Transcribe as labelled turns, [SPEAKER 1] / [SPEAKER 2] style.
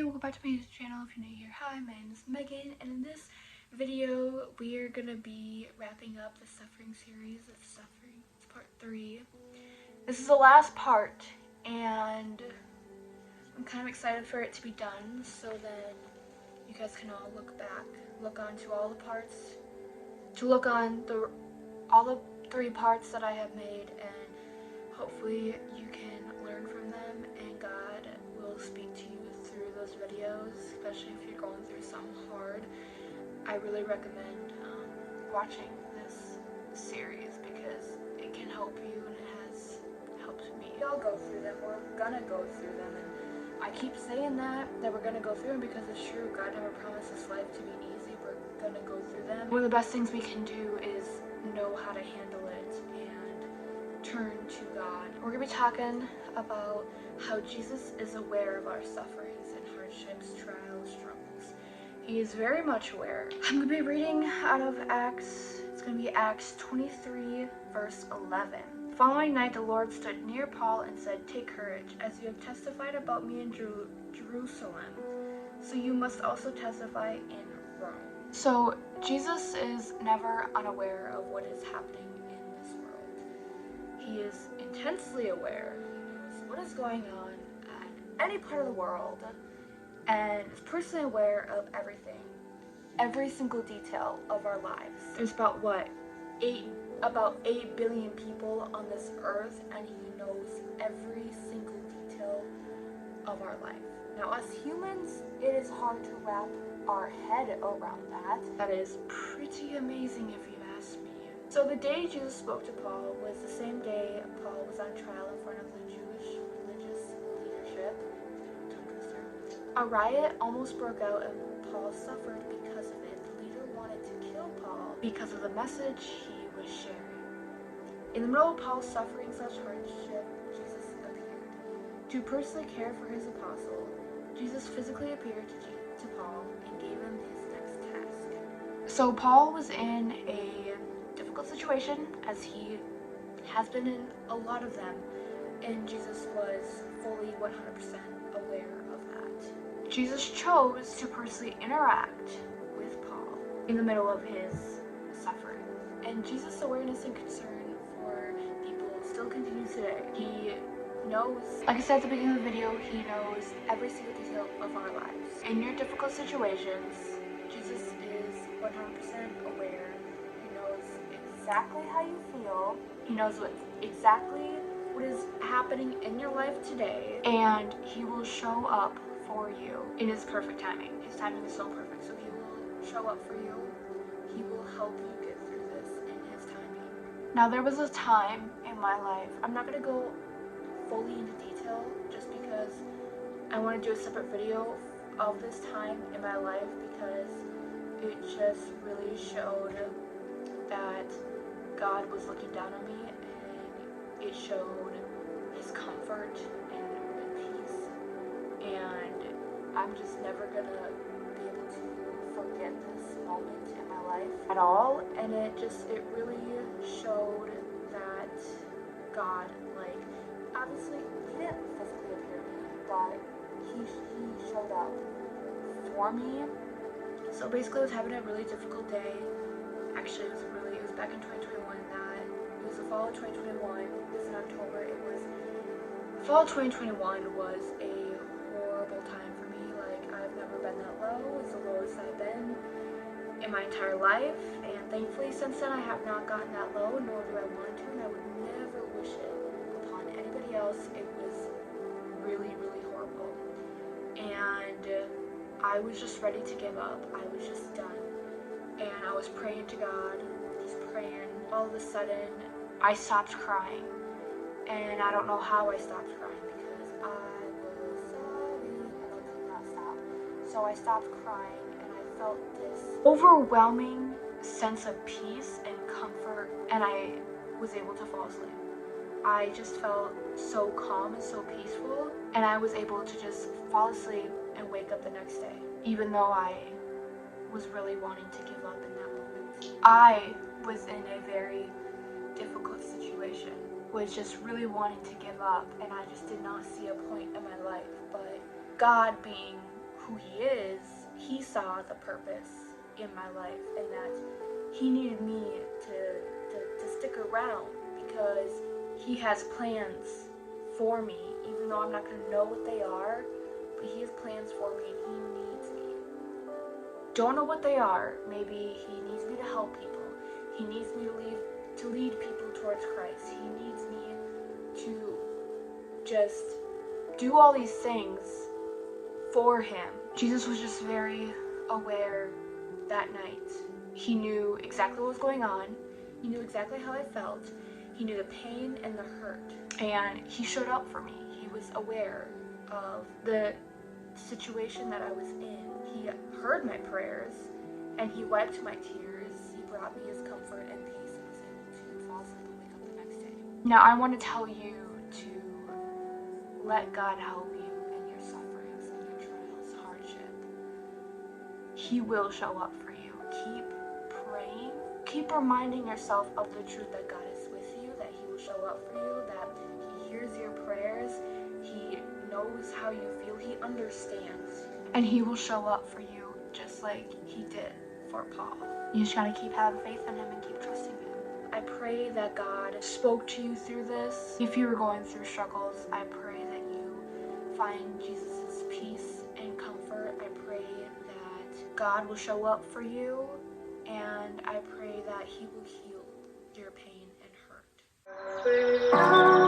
[SPEAKER 1] welcome back to my YouTube channel. If you're new here, hi, my name is Megan, and in this video we are gonna be wrapping up the Suffering series of Suffering. It's part 3. This is the last part, and I'm kind of excited for it to be done, so then you guys can all look back, look onto all the parts, to look on all the 3 parts that I have made, and hopefully you can learn from them, and God will speak to you through those videos, especially if you're going through something hard. I really recommend watching this series because it can help you, and it has helped me. We all go through them. We're gonna go through them, and I keep saying that we're gonna go through them because it's true. God never promised this life to be easy. We're gonna go through them. One of the best things we can do is know how to handle it and turn to God. We're gonna be talking about how Jesus is aware of our sufferings and hardships, trials, struggles. He is very much aware. I'm gonna be reading out of Acts. It's gonna be Acts 23, verse 11. The following night, the Lord stood near Paul and said, "Take courage, as you have testified about me in Jerusalem, so you must also testify in Rome." So Jesus is never unaware of what is happening in this world. He is intensely aware. He knows what is going on at any part of the world, and is personally aware of everything, every single detail of our lives. There's about 8 billion people on this earth, and he knows every single detail of our life. Now, as humans, it is hard to wrap our head around that. That is pretty amazing if you ask me. So the day Jesus spoke to Paul was the same day Paul was on trial in front of the Jewish religious leadership. A riot almost broke out, and Paul suffered because of it. The leader wanted to kill Paul because of the message he was sharing. In the middle of Paul's suffering such hardship, Jesus appeared. To personally care for his apostle, Jesus physically appeared to Paul and gave him his next task. So Paul was in a difficult situation, as he has been in a lot of them, and Jesus was fully 100% aware of that. Jesus chose to personally interact with Paul in the middle of his suffering, and Jesus' awareness and concern for people still continues today. He knows, like I said at the beginning of the video, he knows every single detail of our lives. In your difficult situations, Jesus is 100% aware. He knows exactly how you feel. He knows exactly what is happening in your life today, and he will show up for you in his perfect timing. His timing is so perfect, so he will show up for you. He will help you get through this in his timing. Now, there was a time in my life, I'm not going to go fully into detail just because I want to do a separate video of this time in my life, because it just really showed that God was looking down on me, and it showed his comfort and peace, and I'm just never gonna be able to forget this moment in my life at all. And it really showed that God, like, obviously he didn't physically appear to me, but he showed up for me. So basically I was having a really difficult day. Actually, it was back in 2021. It was the fall of 2021. This is in October. Fall of 2021 was a horrible time for me. Like, I've never been that low. It's the lowest I've been in my entire life, and thankfully since then I have not gotten that low, nor do I want to, and I would never wish it upon anybody else. It was really, really horrible, and I was just ready to give up. I was just done, and I was praying to God, just praying. All of a sudden I stopped crying, and I don't know how I stopped crying, because I was sobbing and I could not stop. So I stopped crying, and I felt this overwhelming sense of peace and comfort, and I was able to fall asleep. I just felt so calm and so peaceful, and I was able to just fall asleep and wake up the next day, even though I was really wanting to give up in that moment. I was in a very difficult situation, was just really wanting to give up, and I just did not see a point in my life. But God, being who he is, he saw the purpose in my life, and that he needed me to stick around because he has plans for me, even though I'm not going to know what they are, but he has plans for me and he needs me. Don't know what they are. Maybe he needs me to help people. He needs me to lead people towards Christ. He needs me to just do all these things for him. Jesus was just very aware that night. He knew exactly what was going on. He knew exactly how I felt. He knew the pain and the hurt. And he showed up for me. He was aware of the situation that I was in. He heard my prayers and he wiped my tears. He brought me his comfort and peace and was able to fall asleep and wake up the next day. Now I want to tell you to let God help you in your sufferings, in your trials, hardship. He will show up for you. Keep praying. Keep reminding yourself of the truth that God is with you, that he will show up for you, that he hears your prayers, he knows how you feel, he understands, and he will show up for you just like he did for Paul. You just gotta keep having faith in him and keep trusting him. I pray that God spoke to you through this. If you were going through struggles, I pray that you find Jesus' peace and comfort. I pray that God will show up for you, and I pray that he will heal your pain and hurt.